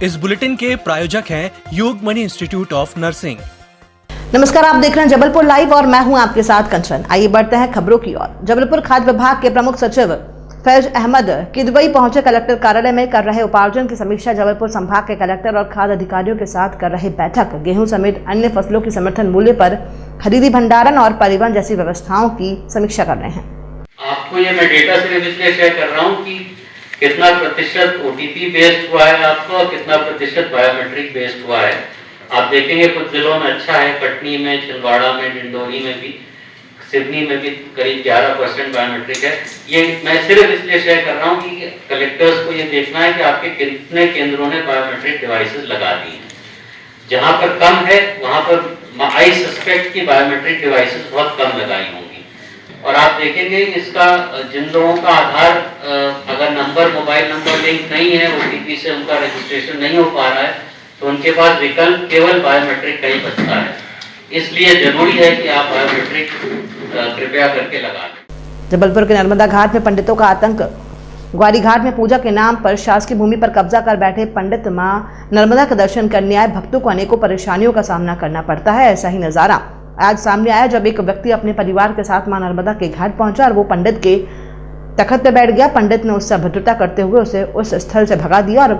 इस बुलेटिन के प्रायोजक हैं योगमणि इंस्टीट्यूट ऑफ नर्सिंग। नमस्कार, आप देख रहे हैं जबलपुर लाइव और मैं हूं आपके साथ कंचन। आइए बढ़ते हैं खबरों की ओर। जबलपुर खाद्य विभाग के प्रमुख सचिव फैज अहमद किदवई पहुंचे कलेक्टर कार्यालय में कर रहे उपार्जन की समीक्षा। जबलपुर संभाग के कलेक्टर और खाद्य अधिकारियों के साथ कर रहे बैठक गेहूं समेत अन्य फसलों की समर्थन मूल्य पर खरीदी, भंडारण और परिवहन जैसी व्यवस्थाओं की समीक्षा कर रहे हैं। आपको ये मैं डेटा सिर्फ इसलिए शेयर कर रहा हूँ कि कितना प्रतिशत OTP बेस्ड हुआ है आपका और कितना प्रतिशत बायोमेट्रिक बेस्ड हुआ है। आप देखेंगे कुछ जिलों में अच्छा है, कटनी में, छिंदवाड़ा में, डिंडोरी में भी, सिवनी में भी करीब 11% बायोमेट्रिक है। ये मैं सिर्फ इसलिए शेयर कर रहा हूँ कि कलेक्टर्स को ये देखना है कि आपके कितने केंद्रों ने बायोमेट्रिक डिवाइसेस लगा दी हैं। जहाँ पर कम है वहाँ पर आई सस्पेक्ट की बायोमेट्रिक डिवाइसेस बहुत कम लगाई होंगी। और आप देखेंगे इसका जिन लोगों का आधार अगर नंबर, मोबाइल नंबर लिंक नहीं है, OTP से उनका रजिस्ट्रेशन नहीं हो पा रहा है, तो उनके पास विकल्प केवल बायोमेट्रिक का ही बचता है। इसलिए जरूरी है कि आप बायोमेट्रिक कृपया करके लगा लें। जबलपुर के नर्मदा घाट में पंडितों का आतंक। ग्वारी घाट में पूजा के नाम पर शासकीय भूमि पर कब्जा कर बैठे पंडित मां नर्मदा का दर्शन करने आए भक्तों को अनेकों परेशानियों का सामना करना पड़ता है। ऐसा ही नजारा आज सामने आया जब एक व्यक्ति अपने परिवार के साथ मां नर्मदा के घाट पहुंचा और वो पंडित के तख्त पर बैठ गया। पंडित ने उससे अभद्रता करते हुए उसे उस स्थल से भगा दिया और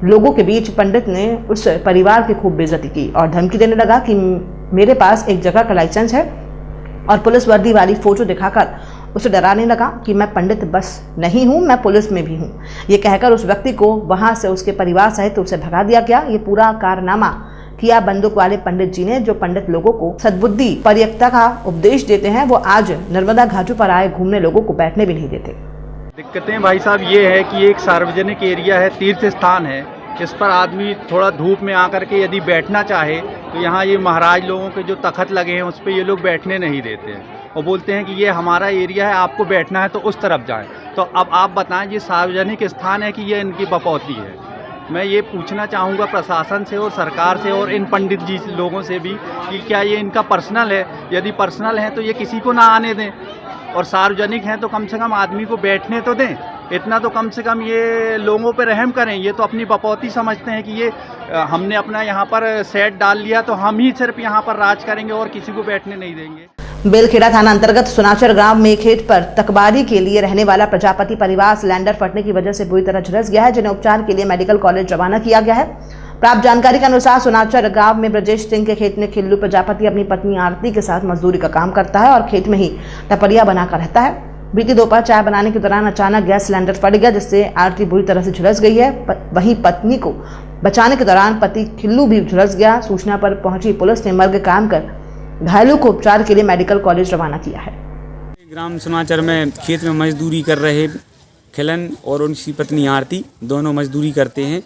लोगों के बीच पंडित ने उस परिवार की खूब बेइज्जती की और धमकी देने लगा कि मेरे पास एक जगह का लाइसेंस है और पुलिस वर्दी वाली फोटो दिखाकर उसे डराने लगा कि मैं पंडित बस नहीं हूं, मैं पुलिस में भी हूं। ये कहकर उस व्यक्ति को वहां से उसके परिवार सहित उसे भगा दिया गया। ये पूरा कारनामा किया बंदूक वाले पंडित जी ने। जो पंडित लोगों को सद्बुद्धि परियकता का उपदेश देते हैं, वो आज नर्मदा घाटों पर आए घूमने लोगों को बैठने भी नहीं देते। दिक्कतें भाई साहब ये है कि एक सार्वजनिक एरिया है, तीर्थ स्थान है, इस पर आदमी थोड़ा धूप में आकर के यदि बैठना चाहे तो यहाँ ये महाराज लोगों के जो तख्त लगे हैं उस पर ये लोग बैठने नहीं देते हैं और बोलते हैं कि ये हमारा एरिया है, आपको बैठना है तो उस तरफ जाएं। तो अब आप बताएं, ये सार्वजनिक स्थान है कि ये इनकी बपौती है? मैं ये पूछना चाहूँगा प्रशासन से और सरकार से और इन पंडित जी लोगों से भी कि क्या ये इनका पर्सनल है? यदि पर्सनल है तो ये किसी को ना आने दें, और सार्वजनिक हैं तो कम से कम आदमी को बैठने तो दें। इतना तो कम से कम ये लोगों पर रहम करें। ये तो अपनी बपौती समझते हैं कि ये हमने अपना यहाँ पर सेट डाल लिया तो हम ही सिर्फ यहाँ पर राज करेंगे और किसी को बैठने नहीं देंगे। बेलखेड़ा थाना अंतर्गत सुनाचर गांव में खेत पर तकबारी के लिए रहने वाला प्रजापति परिवार सिलेंडर फटने की वजह से बुरी तरह झुलस गया है, जिन्हें उपचार के लिए मेडिकल कॉलेज रवाना किया गया है। प्राप्त जानकारी के अनुसार सुनाचर गांव में ब्रजेश सिंह के खेत में खिल्लू प्रजापति अपनी पत्नी आरती के साथ मजदूरी का काम करता है और खेत में ही टपरिया बनाकर रहता है। बीती दोपहर चाय बनाने के दौरान अचानक गैस सिलेंडर फट गया, जिससे आरती बुरी तरह से झुलस गई है। वहीं पत्नी को बचाने के दौरान पति खिल्लू भी झुलस गया। सूचना पर पहुंची पुलिस ने मर्ग काम कर घायलों को उपचार के लिए मेडिकल कॉलेज रवाना किया है। ग्राम सुनाचर में खेत में मजदूरी कर रहे खिलन और उनकी पत्नी आरती दोनों मजदूरी करते हैं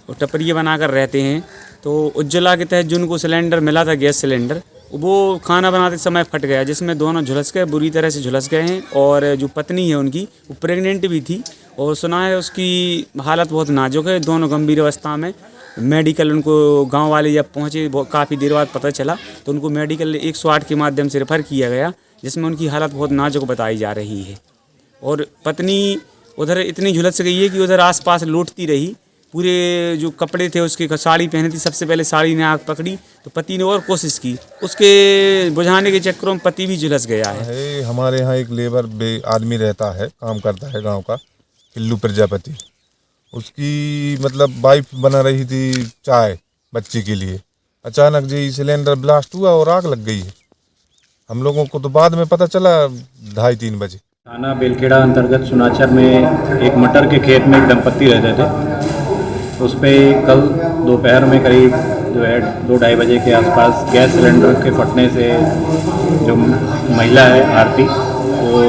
और टपरिया बनाकर रहते हैं। तो उज्ज्वला के तहत जिनको सिलेंडर मिला था, गैस सिलेंडर, वो खाना बनाते समय फट गया, जिसमें दोनों झुलस गए, बुरी तरह से झुलस गए हैं। और जो पत्नी है उनकी, वो प्रेग्नेंट भी थी और सुना है उसकी हालत बहुत नाजुक है, दोनों गंभीर अवस्था में। मेडिकल उनको गांव वाले जब पहुंचे, काफ़ी देर बाद पता चला, तो उनको मेडिकल 108 के माध्यम से रेफर किया गया, जिसमें उनकी हालत बहुत नाजुक बताई जा रही है। और पत्नी उधर इतनी झुलस गई है कि उधर आसपास लौटती रही। पूरे जो कपड़े थे उसके, साड़ी पहनी थी, सबसे पहले साड़ी ने आग पकड़ी तो पति ने और कोशिश की, उसके बुझाने के चक्करों में पति भी झुलस गया है। हमारे यहाँ एक लेबर आदमी रहता है, काम करता है गांव का, खिल्लू प्रजापति। उसकी मतलब वाइफ बना रही थी चाय बच्ची के लिए, अचानक जी सिलेंडर ब्लास्ट हुआ और आग लग गई है। हम लोगों को तो बाद में पता चला 2:30-3 बजे। थाना बेलखेड़ा अंतर्गत सुनाचर में एक मटर के खेत में एक दंपत्ति रहते थे। उस पर कल दोपहर में करीब जो है 2-2:30 बजे के आसपास गैस सिलेंडर के फटने से जो महिला है आरती, वो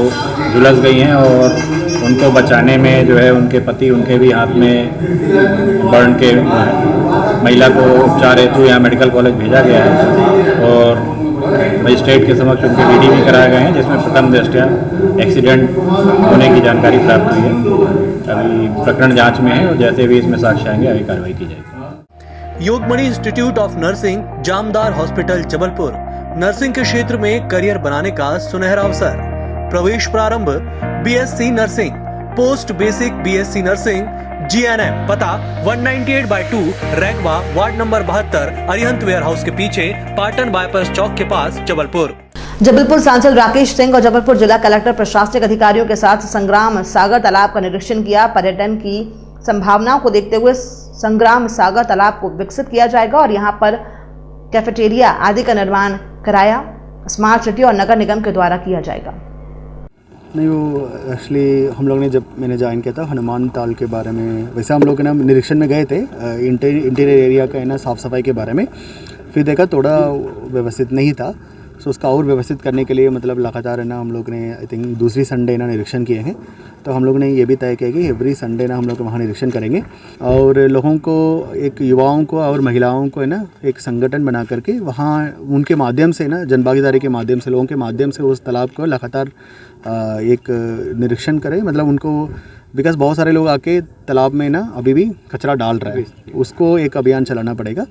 झुलस गई हैं और उनको बचाने में जो है उनके पति, उनके भी हाथ में बर्न के महिला को उपचार हेतु यहाँ मेडिकल कॉलेज भेजा गया है और मजिस्ट्रेट के समक्ष उनके VD भी कराए गए हैं, जिसमें प्रथम दृष्टया एक्सीडेंट होने की जानकारी प्राप्त हुई है। अभी प्रकरण जांच में है और जैसे भी इसमें साक्ष्य आएंगे आगे कार्रवाई की जाएगी। Yogmani institute of nursing, Jamdar hospital, Jabalpur. Nursing के क्षेत्र में करियर बनाने का सुनहरा अवसर। प्रवेश प्रारंभ BSc nursing, post basic BSc nursing, GNM पता 198/2 Raigwa ward number 72 Arihant warehouse के पीछे पाटन बाईपास चौक के पास जबलपुर। जबलपुर सांसद राकेश सिंह और जबलपुर जिला कलेक्टर प्रशासनिक अधिकारियों के साथ संग्राम सागर तालाब का निरीक्षण किया। पर्यटन की संभावनाओं को देखते हुए संग्राम सागर तालाब को विकसित किया जाएगा और यहाँ पर कैफेटेरिया आदि का निर्माण कराया स्मार्ट सिटी और नगर निगम के द्वारा किया जाएगा। नहीं, वो एक्चुअली हम लोग ने जब मैंने ज्वाइन किया था हनुमान ताल के बारे में, वैसे हम लोग ना निरीक्षण में गए थे इंटीरियर एरिया का ना साफ़ सफाई के बारे में, फिर देखा थोड़ा व्यवस्थित नहीं था, सो उसका और व्यवस्थित करने के लिए मतलब लगातार है ना हम लोग ने आई थिंक दूसरी संडे ना निरीक्षण किए हैं। तो हम लोग ने ये भी तय किया कि एवरी संडे ना हम लोग वहाँ निरीक्षण करेंगे और लोगों को एक युवाओं को और महिलाओं को है ना एक संगठन बना करके वहाँ उनके माध्यम से ना जनभागीदारी के माध्यम से लोगों के माध्यम से उस तालाब को लगातार एक निरीक्षण करें। मतलब उनको बिकॉज बहुत सारे लोग आके तालाब में ना अभी भी कचरा डाल रहा है, उसको एक अभियान चलाना पड़ेगा।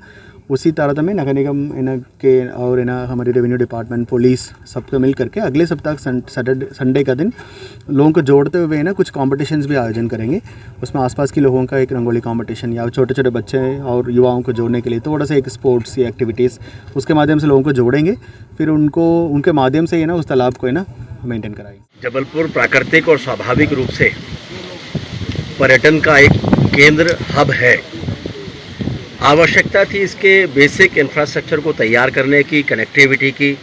उसी तरह में नगर निगम के और हमारी रेवेन्यू डिपार्टमेंट पुलिस सबको मिल करके अगले सप्ताह संडे का दिन लोगों को जोड़ते हुए ना कुछ कॉम्पिटिशन्स भी आयोजन करेंगे। उसमें आसपास के लोगों का एक रंगोली कंपटीशन या छोटे छोटे बच्चे और युवाओं को जोड़ने के लिए थोड़ा सा एक स्पोर्ट्स या एक्टिविटीज़ उसके माध्यम से लोगों को जोड़ेंगे, फिर उनको उनके माध्यम से उस तालाब को मेंटेन कराएंगे। जबलपुर प्राकृतिक और स्वाभाविक रूप से पर्यटन का एक केंद्र हब है। आवश्यकता थी इसके बेसिक इंफ्रास्ट्रक्चर को तैयार करने की, कनेक्टिविटी की,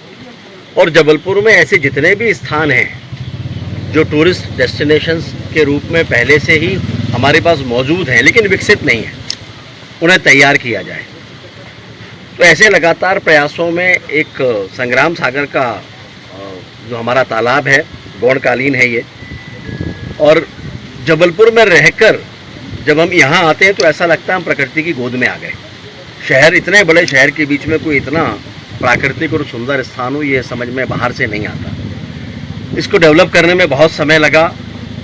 और जबलपुर में ऐसे जितने भी स्थान हैं जो टूरिस्ट डेस्टिनेशंस के रूप में पहले से ही हमारे पास मौजूद हैं लेकिन विकसित नहीं हैं, उन्हें तैयार किया जाए। तो ऐसे लगातार प्रयासों में एक संग्राम सागर का जो हमारा तालाब है गौणकालीन है ये, और जबलपुर में रहकर जब हम यहाँ आते हैं तो ऐसा लगता है हम प्रकृति की गोद में आ गए। शहर, इतने बड़े शहर के बीच में कोई इतना प्राकृतिक और सुंदर स्थान हो, ये समझ में बाहर से नहीं आता। इसको डेवलप करने में बहुत समय लगा,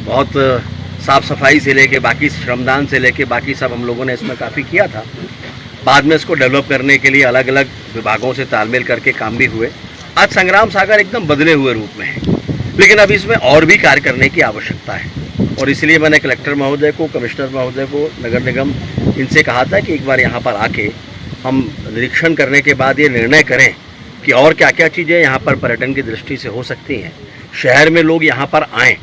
बहुत साफ़ सफाई से लेके बाकी श्रमदान से लेके बाकी सब हम लोगों ने इसमें काफ़ी किया था। बाद में इसको डेवलप करने के लिए अलग अलग विभागों से तालमेल करके काम भी हुए। आज संग्राम सागर एकदम बदले हुए रूप में है, लेकिन अब इसमें और भी कार्य करने की आवश्यकता है और इसलिए मैंने कलेक्टर महोदय को, कमिश्नर महोदय को, नगर निगम इनसे कहा था कि एक बार यहाँ पर आके हम निरीक्षण करने के बाद ये निर्णय करें कि और क्या क्या चीज़ें यहाँ पर पर्यटन की दृष्टि से हो सकती हैं। शहर में लोग यहाँ पर आएँ,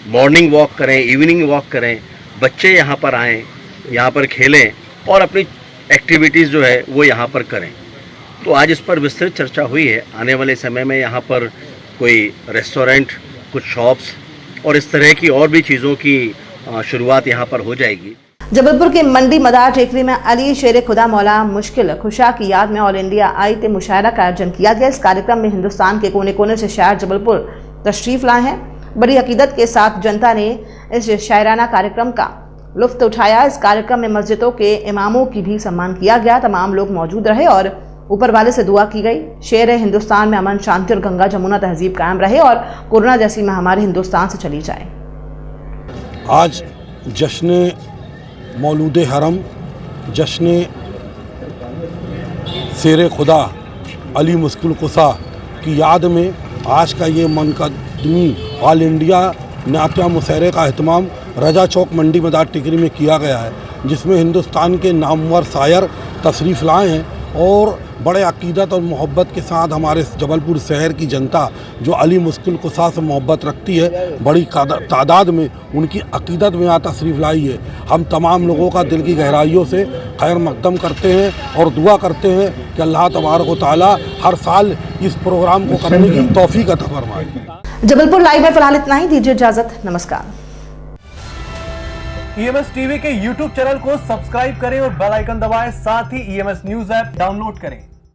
मॉर्निंग वॉक करें, इवनिंग वॉक करें, बच्चे यहाँ पर आएँ, यहाँ पर खेलें और अपनी एक्टिविटीज़ जो है वो यहाँ पर करें। तो आज इस पर विस्तृत चर्चा हुई है। आने वाले समय में यहाँ पर कोई रेस्टोरेंट, कुछ शॉप्स और इस तरह की और भी चीज़ों की शुरुआत यहाँ पर हो जाएगी। जबलपुर के मंडी मदार टेकरी में अली शेर खुदा मौला मुश्किल खुशा की याद में ऑल इंडिया आयत मुशायरा का आयोजन किया गया। इस कार्यक्रम में हिंदुस्तान के कोने कोने से शायर जबलपुर तशरीफ लाए हैं। बड़ी अकीदत के साथ जनता ने इस शायराना कार्यक्रम का लुत्फ उठाया। इस कार्यक्रम में मस्जिदों के इमामों की भी सम्मान किया गया। तमाम लोग मौजूद रहे और ऊपर वाले से दुआ की गई। शेर है हिंदुस्तान में अमन, शांति और गंगा जमुना तहजीब कायम रहे और कोरोना जैसी महामारी हिंदुस्तान से चली जाए। आज जश्न मौलूद हरम, जश्न शेर खुदा अली मुश्किल कुसा की याद में आज का ये मनकदमी ऑल इंडिया नात्या मुशायरे का अहतमाम रजा चौक मंडी मदार टिकरी में किया गया है, जिसमें हिंदुस्तान के नामवर शायर तशरीफ़ लाए हैं और बड़े अकीदत और मोहब्बत के साथ हमारे जबलपुर शहर की जनता जो अली मुश्किल कुसा से मोहब्बत रखती है, बड़ी तादाद में उनकी अकीदत में यहाँ तशरीफ़ लाई है। हम तमाम लोगों का दिल की गहराइयों से खैर मकदम करते हैं और दुआ करते हैं कि अल्लाह तबारक व तआला हर साल इस प्रोग्राम को करने की तौफीक अता फरमाए। जबलपुर लाइव में फिलहाल इतना ही। दीजिए इजाजत, नमस्कार। EMS टीवी के YouTube चैनल को सब्सक्राइब करें और बेल आइकन दबाएं, साथ ही EMS न्यूज ऐप डाउनलोड करें।